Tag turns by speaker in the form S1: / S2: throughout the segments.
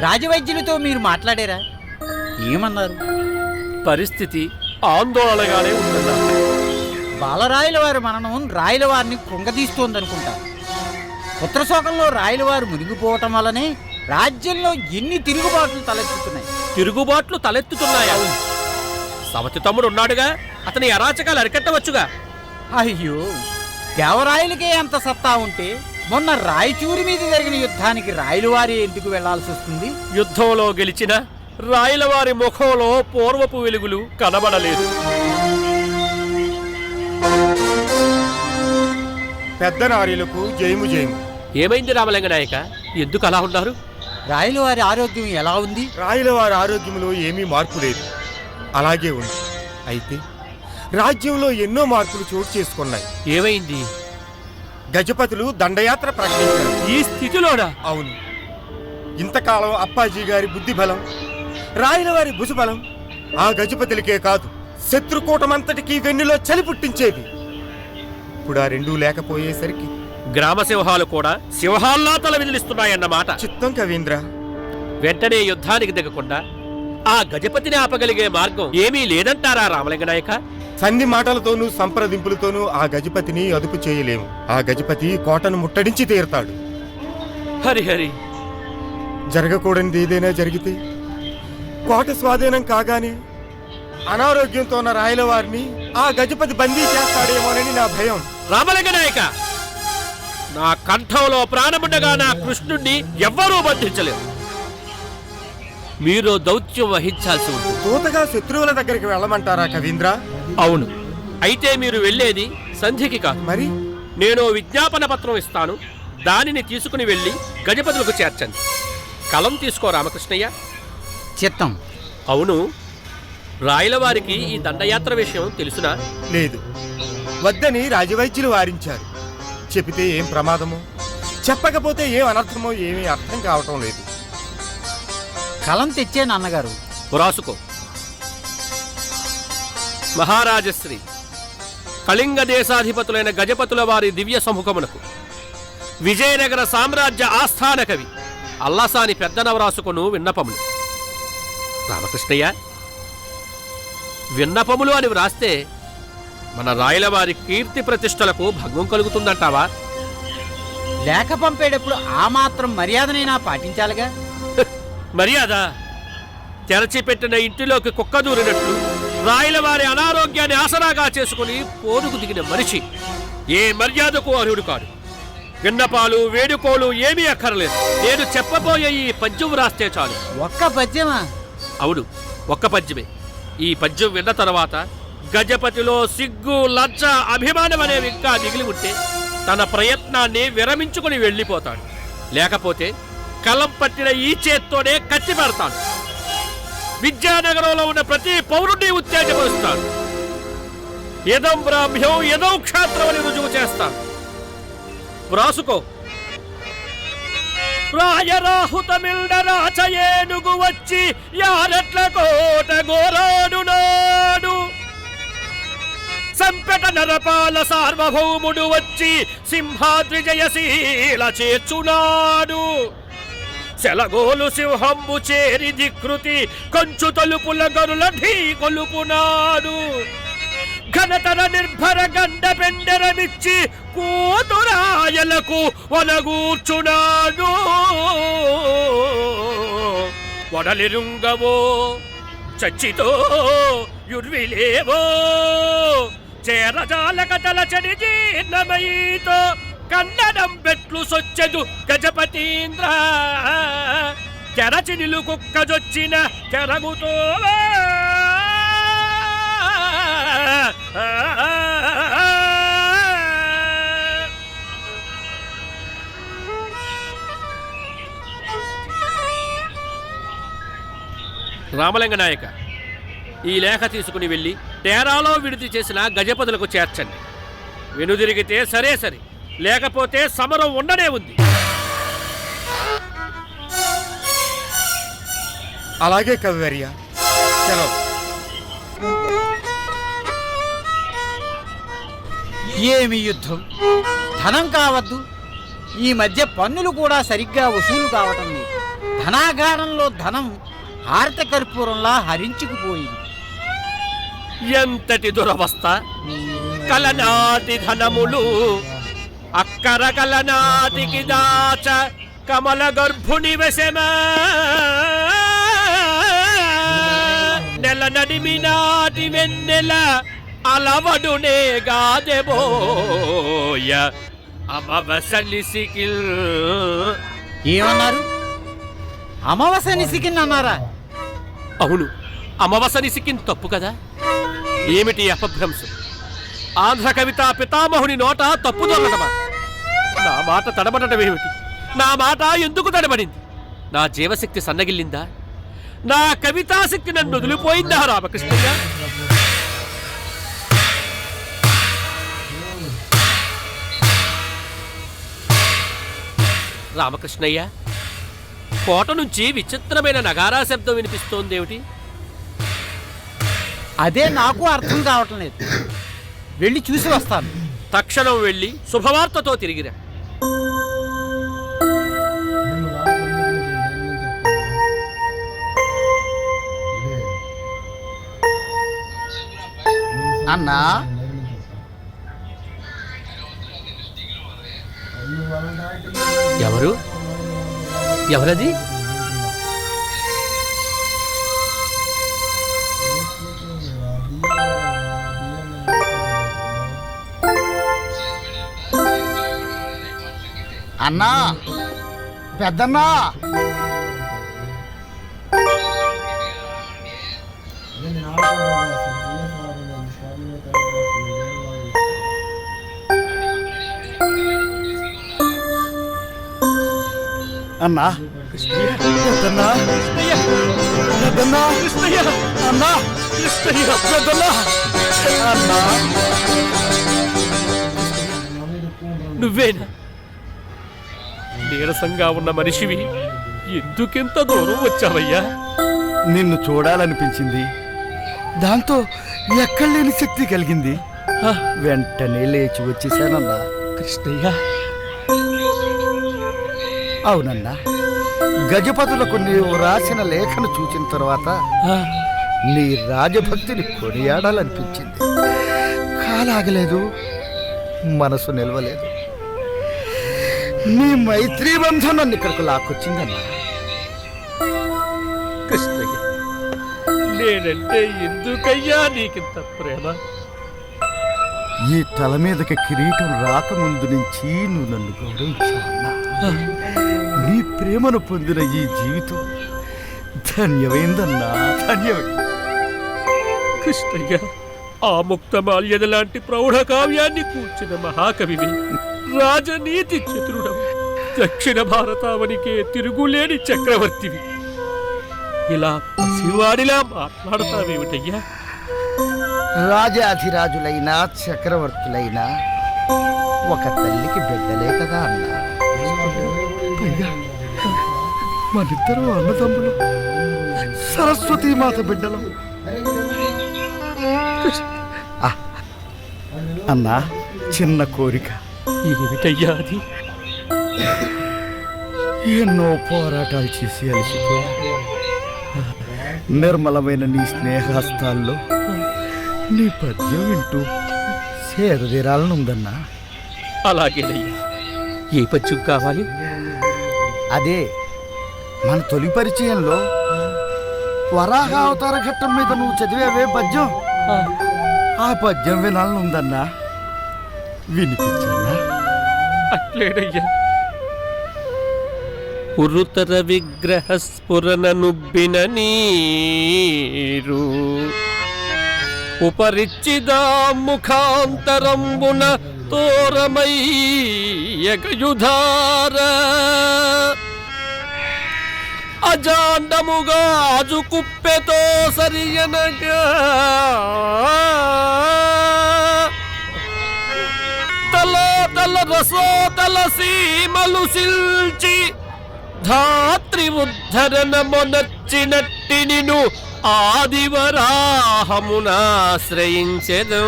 S1: రాజవైద్యులతో మీరు మాట్లాడారా? ఏమన్నారు?
S2: పరిస్థితి ఆందోళనగానే ఉందన్నారు.
S1: బాలరాయల వారి మరణం రాయల వారిని కృంగదీస్తోందనుకుంటారు. పుత్రశోకంలో రాయల వారు మునిగిపోవటం వల్లనే రాజ్యంలో ఎన్ని తిరుగుబాట్లు తలెత్తుతున్నాయి.
S2: తిరుగుబాట్లు తలెత్తుతున్నాయా? సవతి తమ్ముడు ఉన్నాడుగా, అతని అరాచకాలు అరికట్టవచ్చుగా.
S1: అయ్యో, దేవరాయలకే అంత సత్తా ఉంటే మొన్న రాయచూరి మీద జరిగిన యుద్ధానికి రాయల వారి ఎందుకు వెళ్లాల్సి వస్తుంది?
S2: యుద్ధంలో గెలిచిన రాయలవారి ముఖంలో పూర్వపు వెలుగులు కనబడలేదు.
S3: పెద్ద నారీలకు జయము జయము.
S2: ఏమైంది రామలింగ నాయక? ఎందుకు అలా ఉన్నారు?
S1: రాయల వారి ఆరోగ్యం ఎలా ఉంది?
S3: రాయల వారి ఆరోగ్యంలో ఏమీ మార్పు లేదు, అలాగే ఉంది. అయితే రాజ్యంలో ఎన్నో మార్పులు చోటు చేసుకున్నాయి.
S2: ఏమైంది?
S3: గజపతులు దండయాత్ర ప్రకటించారు.
S2: ఈ స్థితిలోనా?
S3: అవును. ఇంతకాలం అప్పాజీ గారి బుద్ధి బలం, రాయల వారి భుజబలం ఆ గజపతులకే కాదు, శత్రుకూటమంతటికీ వెన్నులో చలి పుట్టించేది. ఇప్పుడు ఆ రెండూ లేకపోయేసరికి
S2: గ్రామ సింహాలు కూడా సింహాల్లా తల విదిలిస్తున్నాయన్నమాట.
S3: చిత్తం కవీంద్ర.
S2: వెంటనే యుద్ధానికి దిగకుండా ఆ గజపతిని ఆపగలిగే మార్గం ఏమీ లేదంటారా రామలింగ నాయక?
S3: సంధి మాటలతోనూ సంప్రదింపులతోనూ ఆ గజపతిని అదుపు చేయలేము. ఆ గజపతి కోటను ముట్టడించి తీరుతాడు.
S2: హరిహరి,
S3: జరగకూడనిది ఏదైనా జరిగితే కోట స్వాధీనం కాగానే అనారోగ్యంతో ఉన్న రాయల వారిని ఆ గజపతి బందీ చేస్తాడేమోనని నా భయం.
S2: రామలింగ నాయక, నా కంఠంలో ప్రాణముండగా నా కృష్ణుణ్ణి ఎవ్వరూ బంధించలేరు. మీరు దౌత్యం వహించాల్సి ఉంటుంది.
S3: తూతగా శత్రువుల దగ్గరికి వెళ్ళమంటారా కవీంద్ర?
S2: అవును. అయితే మీరు వెళ్ళేది సంధికి కాదు.
S3: మరి
S2: నేను విజ్ఞాపన పత్రం ఇస్తాను, దానిని తీసుకుని వెళ్ళి గజపతులకు చేర్చండి. కలం తీసుకో రామకృష్ణయ్య.
S1: చిత్తం.
S2: అవును, రాయల వారికి ఈ దండయాత్ర విషయం తెలుసునా?
S3: లేదు, వద్దని రాజవైద్యులు వారించారు. చెబితే ఏం ప్రమాదమో, చెప్పకపోతే ఏం అనర్థమో ఏమీ అర్థం కావటం లేదు.
S1: కలం తెచ్చే నాన్నగారు.
S2: రాసుకో. మహారాజశ్రీ కళింగ దేశాధిపతులైన గజపతుల వారి దివ్య సముఖమునకు విజయనగర సామ్రాజ్య ఆస్థాన కవి అల్లసాని పెద్దనవరాసుకును విన్నపములు. రామకృష్ణయ్య, విన్నపములు అని వ్రాస్తే మన రాయల వారి కీర్తి ప్రతిష్టలకు భంగం కలుగుతుందంటావా?
S1: లేఖ పంపేటప్పుడు ఆ మాత్రం మర్యాదనైనా పాటించాలిగా.
S2: మర్యాద? తెరచిపెట్టిన ఇంటిలోకి కుక్క దూరినట్లు రాయల వారి అనారోగ్యాన్ని ఆసరాగా చేసుకుని పోరుకు దిగిన మనిషి ఏ మర్యాదకు అర్హుడు కాడు. విన్నపాలు వేడుకోలు ఏమీ అక్కర్లేదు. నేను చెప్పబోయే ఈ పద్యం వ్రాస్తే చాలు.
S1: ఒక్క పద్యమా?
S2: అవును, ఒక్క పద్యమే. ఈ పద్యం విన్న తర్వాత గజపతిలో సిగ్గు, లజ్జ, అభిమానం అనేవి ఇంకా మిగిలి ఉంటే తన ప్రయత్నాన్ని విరమించుకుని వెళ్ళిపోతాడు. లేకపోతే కలం పట్టిన ఈ చేత్తోనే కత్తి పెడతాను. విద్యానగరంలో ఉన్న ప్రతి పౌరుడిని ఉత్తేజపరుస్తాను. యదం బ్రాహ్మ్యం యదం క్షాత్రం అని రుజువు చేస్తాను. వ్రాసుకో. రాయరాహుతమిల్డరాచయేనుగు వచ్చి యారట్ల కోట గోరాడు నాడు, సంపెట నరపాల సార్వభౌముడు వచ్చి సింహాద్రి జయశీల చేర్చునాడు, సెలగోలు సింహంబు చేరి ధికృతి కొంచు తలుపుల గరుల ఢీ కొలుపునాడు, ఘనతర నిర్భర గండ పెండరమిచ్చి కూతురాయలకు వనగూర్చునాడు, వడలిరుంగవో చచ్చితో యుర్విలేవో చేరజాలక తలచడి జీర్ణమయీతో కన్నడం పెట్లు సొచ్చెదు గజపతీంద్ర, చెరచి నిలు కుక్కజొచ్చిన చెరగుతో రామలింగ నాయక, ఈ లేఖ తీసుకుని వెళ్ళి తేరాలో విడిది చేసిన గజపతులకు చేర్చండి. వెనుదిరిగితే సరే సరే, లేకపోతే సమరం ఉండనే ఉంది.
S3: అలాగే కవివర్య. చలో.
S1: ఏమి యుద్ధం! ధనం కావద్దు, ఈ మధ్య పన్నులు కూడా సరిగ్గా వసూలు కావటం లేదు. ధనాగారంలో ధనం హారత కర్పూరంలా హరించుకుపోయింది.
S2: ఎంతటి దురవస్థ! కలనాటి ధనములు అక్కర కలనాటికి దాచ కమల గర్భుని వశమ నెల నడిమి నాటి వెన్నెల అలవడునే గాదెబోయ అమవసలిసికిల్.
S1: ఏమన్నారు? అమావాస్యని సికిన్ అన్నారా?
S2: అవును, అమవసని సిక్కిన్ తప్పు కదా. ఏమిటి అపభ్రంశం? ఆంధ్ర కవితా పితామహుని నోట తప్పు దొరకటమా? నా మాట తడబడటమేమిటి? నా మాట ఎందుకు తడబడింది? నా జీవశక్తి సన్నగిల్లిందా? నా కవితాశక్తి నన్ను వదిలిపోయిందా రామకృష్ణయ్య? రామకృష్ణయ్య, కోట నుంచి విచిత్రమైన నగారా శబ్దం వినిపిస్తోందేమిటి?
S1: అదే నాకు అర్థం కావటం లేదు. వెళ్ళి చూసి వస్తాను.
S2: తక్షణం వెళ్ళి శుభవార్తతో తిరిగిరా.
S1: అన్నా,
S2: ఎవరు? ఎవరది?
S1: అన్నా, పెద్దన్నా. అన్నా, పెద్దన్నా, పెద్దన్నా, అన్నా, పెద్దన్నా, అన్నా.
S2: నువ్వేనా? నీరసంగా ఉన్న మనిషివి ఎందుకెంత దూరం వచ్చావయ్యా?
S4: నిన్ను చూడాలనిపించింది. దాంతో ఎక్కడలేని శక్తి కలిగింది. వెంటనే లేచి వచ్చేసానన్నా.
S2: కృష్ణయ్య,
S4: అవునన్నా, గజపతులకు నీవు రాసిన లేఖను చూసిన తర్వాత నీ రాజభక్తిని కొనియాడాలనిపించింది. కాలాగలేదు, మనసు నిలవలేదు. నీ మైత్రీ బంధం నన్ను ఇక్కడికి లాక్కొచ్చిందన్నా.
S2: కృష్ణయ్య, నేనంటే ఎందుకయ్యా నీకింత ప్రేమ?
S4: ఈ తల మీదకి కిరీటం రాకముందు నుంచి నువ్వు నన్ను గౌరవించావన్నా. నీ ప్రేమను పొందిన ఈ జీవితం ధన్యమైందన్నా, ధన్యమైంది.
S2: కృష్ణయ్య, ఆ ముక్తమాల్యద లాంటి ప్రౌఢ కావ్యాన్ని కూర్చిన మహాకవివి, రాజనీతి చతురుడవు, దక్షిణ భారతావనికే తిరుగులేని చక్రవర్తివి. ఇలా పసివాడిలా మాట్లాడతావేమిటయ్యా?
S4: రాజాధిరాజులైనా చక్రవర్తులైనా ఒక తల్లికి బిడ్డలే కదా అన్నా. పైగా మనిద్దరూ అన్నదమ్ములు, సరస్వతీ మాత బిడ్డలు. అన్నా, చిన్న కోరిక.
S2: ఏమిటయ్యా అది?
S4: ఎన్నో పోరాటాలు చేసి అలసిపోయా. నిర్మలమైన నీ స్నేహస్తాల్లో నీ పద్యం వింటూ సేదతీరాలనుందన్నా.
S2: అలాగేనయ్యా. ఏ పద్యం కావాలి?
S4: అదే మన తొలి పరిచయంలో వరాహ అవతార ఘట్టం మీద నువ్వు చదివేవే పద్యం, ఆ పద్యం వినాలనుందన్నా. వినిపించన్నా?
S2: అట్లేనయ్యా. ఉరుతర విగ్రహ స్ఫురన నుబ్బిన నీరు ఉపరిచ్చిదా ముఖాంతరంబున తోరమయ్యగయుధార అజాండముగా అజుకుప్పెతో సరియనగా తల రసోతల సీమలు సిల్చి ధాత్రి ఉద్ధరణ మొనచ్చినట్టి నిను ఆదివరాహమునాశ్రయించెదు.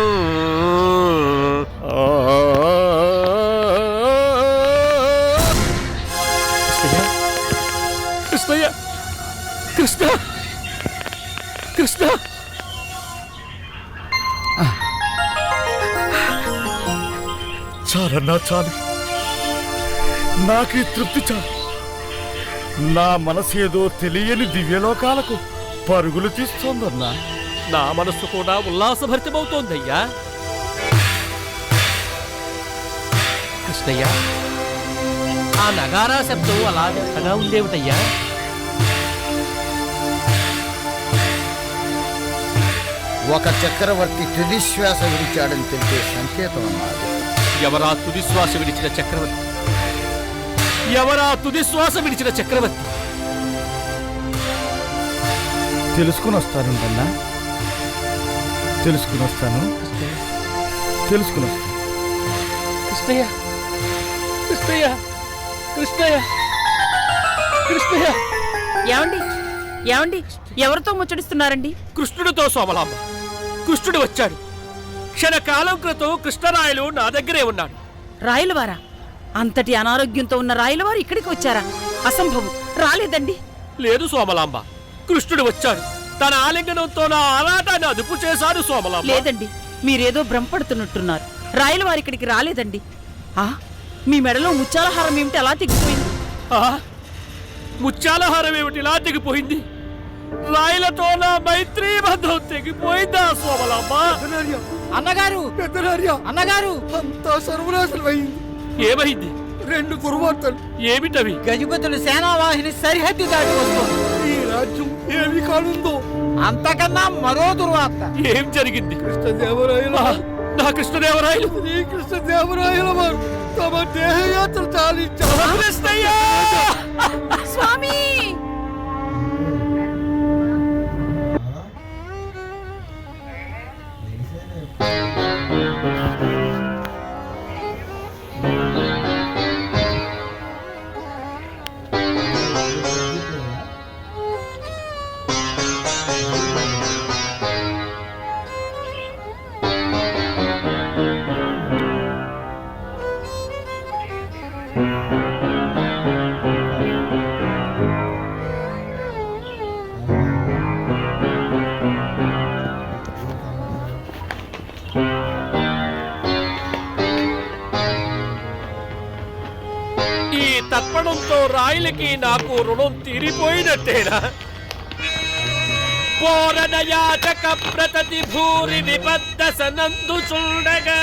S2: కృష్ణయ్య, కృష్ణ, కృష్ణ.
S4: చాలన్నా చాలు, నాకు ఈ తృప్తి చాలు. నా మనసేదో తెలియని దివ్యలోకాలకు పరుగులు తీస్తోందన్నా.
S2: నా మనస్సు కూడా ఉల్లాసభరితమవుతోందయ్యా. కృష్ణయ్య, ఆ నగారా శబ్దం అలా వెంటగా ఉండేవిటయ్యా.
S5: ఒక చక్రవర్తి తుదిశ్వాస విడిచాడని తెలిపే సంకేతం అన్నది.
S2: ఎవరా తుదిశ్వాస విడిచిన చక్రవర్తి? ఎవరా తుదిశ్వాస విడిచిన చక్రవర్తి?
S4: తెలుసుకుని వస్తానుందన్నా, తెలుసుకుని వస్తాను, తెలుసుకుని వస్తాను.
S2: కృష్ణయ్య, కృష్ణయ్య, కృష్ణయ్య, కృష్ణయ్య.
S6: ఏమండి ఏమండి ఎవరితో ముచ్చడిస్తున్నారండి?
S2: కృష్ణుడితో సోమలాంబ. కృష్ణుడు వచ్చాడు. క్షణకాలం క్రితం కృష్ణరాయలు నా దగ్గరే ఉన్నాడు.
S6: రాయలవారా? అంతటి అనారోగ్యంతో ఉన్న రాయలవారు ఇక్కడికి వచ్చారా? అసంభవం, రాలేదండి.
S2: లేదు సోమలాంబ, కృష్ణుడు వచ్చాడు. తన ఆలింగనంతో నా ఆరాటాన్ని అదుపు చేశాడు సోమలాంబ.
S6: లేదండి, మీరేదో భ్రమపడుతున్నట్టున్నారు. రాయలవారు ఇక్కడికి రాలేదండి. మీ మెడలో ముత్యాలహారం ఏమిటి అలా తెగిపోయింది?
S2: ముత్యాలహారం ఏమిటి ఇలా తెగిపోయింది? రాయలతో నా మైత్రీ బంధం తెగిపోయిందా సోమలాంబ?
S1: అన్నగారు, అన్నగారు,
S4: అంతా సర్వనాశనమైంది.
S2: ఏమైంది?
S4: 2 దుర్వార్తలు.
S2: ఏమిటవి?
S1: గజపతులు సేనావాహిని సరిహద్దు దాటి వస్తుంది.
S4: ఈ రాజ్యం ఏమి కానుందో.
S1: అంతకన్నా మరో దుర్వార్త.
S2: ఏం జరిగింది?
S4: కృష్ణదేవరాయల
S2: నా కృష్ణదేవరాయలు,
S4: కృష్ణదేవరాయల వారు తమ దేహయాత్ర చాలించారు.
S2: కృష్ణయ్య!
S6: స్వామి!
S2: తర్పణంతో రాయలకి నాకు రుణం తీరిపోయినట్టేనా? పోరనయాచక ప్రతతి భూరి నిబద్ధ సనందు చూడగా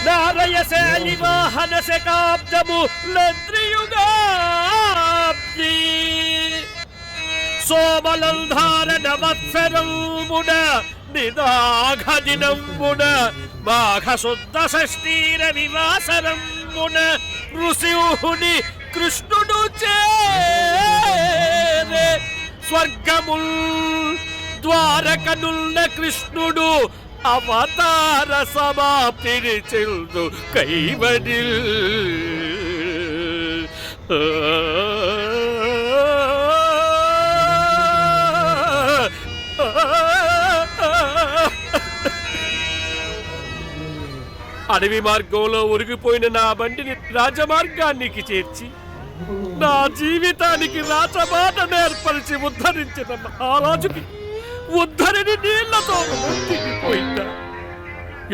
S2: నారయశాలి వాహన శకాబ్దము లద్రియుగాబ్ది సోమలంధారణ వత్సరమున నిదాఘ దినంబున మాఘ శుద్ధ షష్ఠీర వివాసరమున ఋషివుని కృష్ణుడు చేరే స్వర్గముల్ ద్వారకనున్న కృష్ణుడు అవతార సమాప్తిని చెల్దు కైవడిల్ అడవి మార్గంలో ఉరిగిపోయిన నా బండిని రాజమార్గానికి చేర్చి నా జీవితానికి రాచబాట నేర్పరిచి ఉద్ధరించిన మహారాజుకి ఉద్ధరిని నీళ్లతో తిరిగిపోయిందా?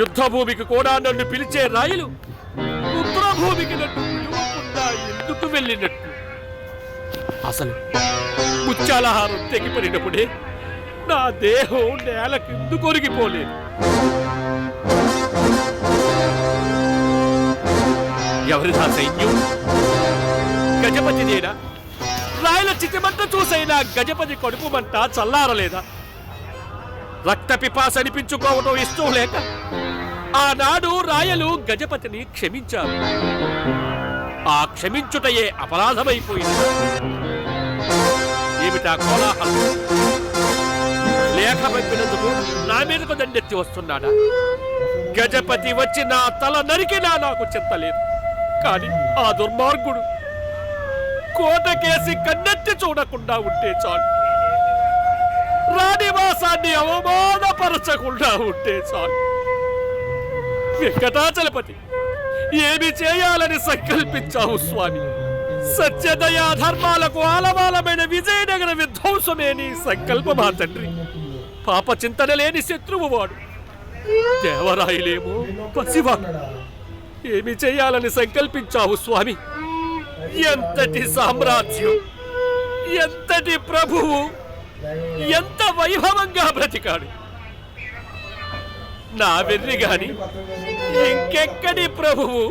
S2: యుద్ధభూమికి కూడా నన్ను పిలిచే రాయలు రుద్రభూమికి నన్ను పిలువకుండా ఎందుకు వెళ్ళినట్టు? అసలు ముత్యాలహారం తెగిపడినప్పుడే నా దేహం నేలకిందుకు ఒరిగిపోలేదు. ఎవరిదా సైన్యం? గజపతిదేనా? రాయల చితిమంట చూసైనా గజపతి కడుపు మంట చల్లారలేదా? రక్త పిపాస అనిపించుకోవటం ఇష్టం లేక ఆనాడు రాయలు గజపతిని క్షమించారు. ఆ క్షమించుటయే అపరాధమైపోయింది. ఏమిటా కోలాహలం? లేఖ పంపినందుకు నా మీదకు దండెత్తి వస్తున్నాడా? గజపతి వచ్చి నా తల నరికినా నాకు చింతలేదు. కానీ ఆ దుర్మార్గుడు కోటకేసి కన్నెత్తి చూడకుండా ఉంటే చాలు, రాణివాసాన్ని అవమానపరచకుండా ఉంటే చాలు. వెంకటాచలపతి, ఏమి చేయాలని సంకల్పించావు స్వామి? సత్యదయా ధర్మాలకు ఆలవాలమైన విజయనగర విధ్వంసమే నీ సంకల్పమా తండ్రి. పాప చింతన లేని శత్రువు వాడు. దేవరాయలేమో పసివాడు. ఏమి చేయాలని సంకల్పించావు స్వామి? ఎంతటి సామ్రాజ్యం, ఎంతటి ప్రభువు, ఎంత వైభవంగా బ్రతికాడు. నా వెర్రి గాని ఇంకెక్కడి ప్రభువు,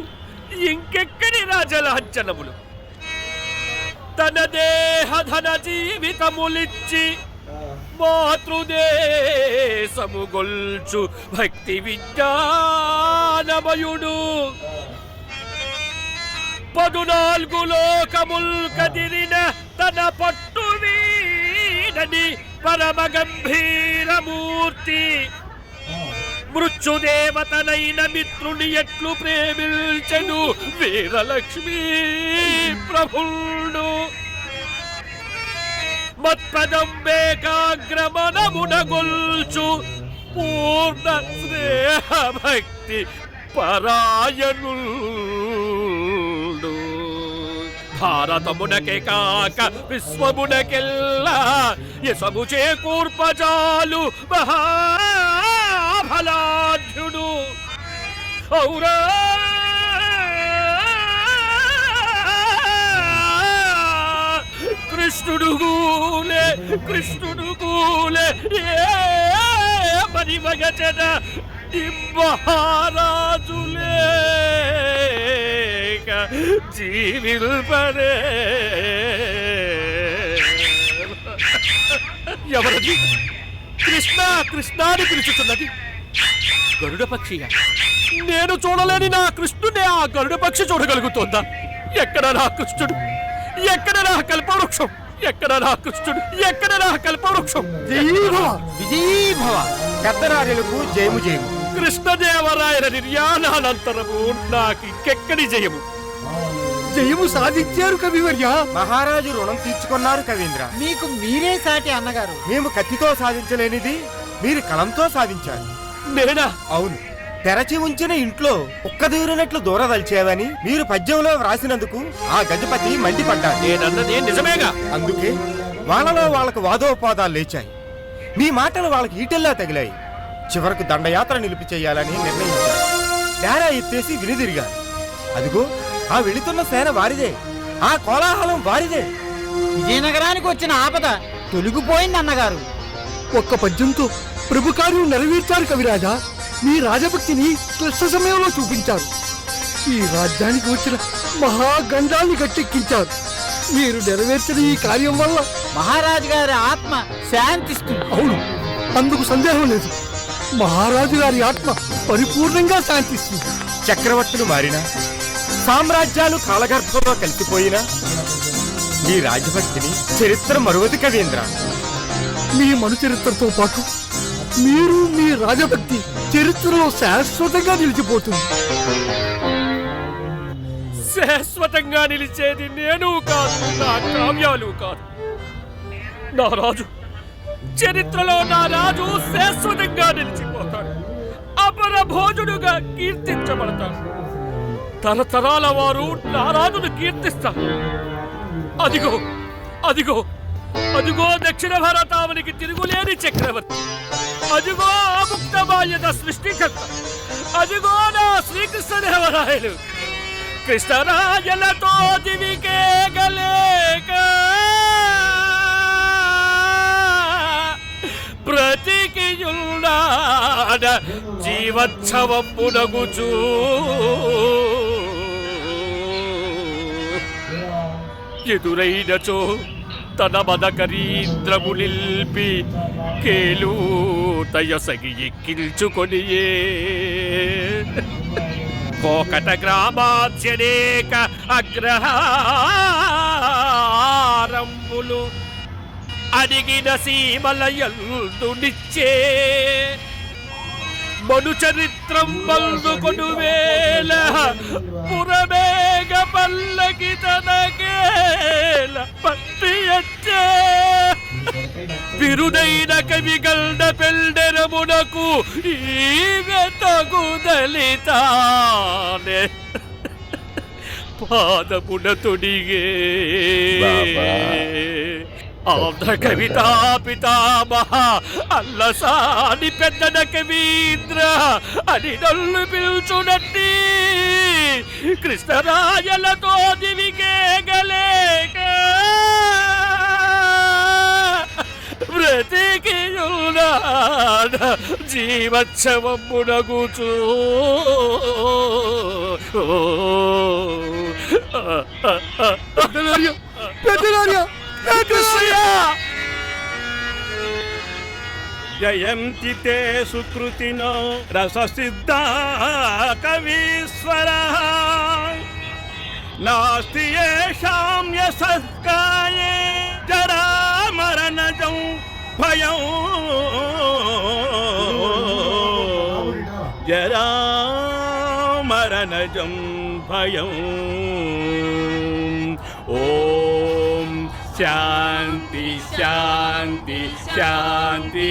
S2: ఇంకెక్కడి రాజలాంఛనములు. తన దేహధన జీవితములిచ్చి మాతృదేశము గొల్చు భక్తి విజ్ఞానమయుడు. 14 లోకముల్ కదిలిన తన పట్టు వీడని పరమ గంభీరమూర్తి. మృత్యుదేవతనైన మిత్రుని ఎట్లు ప్రేమించెను వీరలక్ష్మీ ప్రభుడు. మత్పదంబేకాగ్రమనమునగొల్చు పూర్ణ స్నేహ భక్తి పరాయణుడు. భారతమునకే కాక విశ్వమునకెల్లా యశము చేకూర్పజాలు మహాఫలాఢ్యుడు. ఔరా కృష్ణుడు గూలే మరి మగచన మహారాజులే జీవిల్పరే. ఎవరది? కృష్ణ కృష్ణాని పిలుచుతున్నది. గరుడ పక్షిగా? నేను చూడలేని నా కృష్ణుడే ఆ గరుడ పక్షి చూడగలుగుతోందా? ఎక్కడ నా కృష్ణుడు? ఎక్కడ నా కల్పవృక్షం? ఎక్కడ నా కృష్ణుడు? ఎక్కడ నా కల్పవృక్షం?
S3: విజయీభవ పెద్దరాజులకు జయము జయము.
S2: కృష్ణదేవరాయల నిర్యాణానంతరము నాకు ఇంకెక్కడి జయము?
S3: జయము సాధించారు కవివర్య. మహారాజు రుణం తీర్చుకున్నారు కవీంద్ర.
S1: మీకు మీరే సాటి అన్నగారు.
S3: మేము కత్తితో సాధించలేనిది మీరు కలంతో సాధించారు.
S2: నేనా?
S3: అవును. తెరచి ఉంచిన ఇంట్లో ఒక్క దూరినట్లు దూరదల్చేవని మీరు పద్యంలో వ్రాసినందుకు ఆ గజపతి మండిపడ్డాడు.
S2: నేనన్నది నిజమేగా.
S3: అందుకే వాళ్ళలో వాళ్ళకు వాదోపాదాలు లేచాయి. మీ మాటలు వాళ్ళకి ఈటెల్లా తగిలాయి. చివరకు దండయాత్ర నిలిపి చేయాలని నిర్ణయించారు. డేరా ఎత్తేసి వినిదిరిగారు. అదిగో ఆ వెళుతున్న సేన వారిదే, ఆ కోలాహలం వారిదే.
S1: విజయనగరానికి వచ్చిన ఆపద తొలగిపోయింది అన్నగారు.
S7: ఒక్క పద్యంతో ప్రభు కార్యం నెరవేర్చారు కవిరాజా. మీ రాజభక్తిని క్లిష్ట సమయంలో చూపించారు. ఈ రాజ్యానికి వచ్చిన మహాగండాన్ని గట్టెక్కించారు. మీరు నెరవేర్చిన ఈ కార్యం వల్ల
S1: మహారాజు గారి ఆత్మ శాంతిస్తుంది.
S7: అవును, అందుకు సందేహం లేదు. మహారాజు గారి ఆత్మ పరిపూర్ణంగా శాంతిస్తుంది.
S3: చక్రవర్తులు మారినా, సామ్రాజ్యాలు కాలగర్భంలో కలిసిపోయినా మీ రాజభక్తిని చరిత్ర మరువది కవీంద్ర.
S7: మీ మనుచరిత్రతో పాటు మీరు మీ రాజభక్తి చరిత్రలో శాశ్వతంగా నిలిచిపోతుంది.
S2: శాశ్వతంగా నిలిచేది నేను కాదు, నా కావ్యాలు కాదు. నా రాజు చరిత్రలో నా రాజు శాశ్వతంగా నిలిచిపోతాడు. అపర భోజుడుగా కీర్తించబడతాడు. తరతరాల వారు నా రాజును కీర్తిస్తారు. అదిగో అదిగో అదిగో దక్షిణ భారతావనికి తిరుగులేని చక్రవర్తి. అదిగో ఆముక్త బాల్యత సృష్టికర్త. అదిగో నా శ్రీకృష్ణదేవరాయలు. కృష్ణరాజలతో దివికే గలేక బ్రతికియున్నాడ జీవోత్సవమునగుచూ. ఎదురైనచో తన మదకరీంద్రము నిల్పి కేలూతయసగి ఎక్కిల్చుకొనియే. కోకట గ్రామాధ్యనేక అగ్రహారంబులు అడిగిన సీమలయందు నిచ్చే. మను చరిత్రం బల్దుకొను వేళ పురమేగ పల్లకి తనకేల పట్టియచ్చే. బిరుదైన కవిగల్డ పెల్డెరమునకు ఈమె తగుదలితానే. పాదమున తొడిగే
S5: బాబా.
S2: ఆంధ్ర కవితా పితామహ అల్లసాని పెద్దన కవీంద్ర అని నన్ను పిలుచునట్టి కృష్ణరాయలతో దివికేగలేక బ్రతికియున్నాడ జీవోత్సవమునగుచూ
S8: జయంతి తే సుకృతినో రససిద్ధ కవీశ్వర నాస్తి యేషాం యశస్కాయే జరామరణజం భయం జరామరణజం భయం ఓం శాంతి శాంతి శాంతి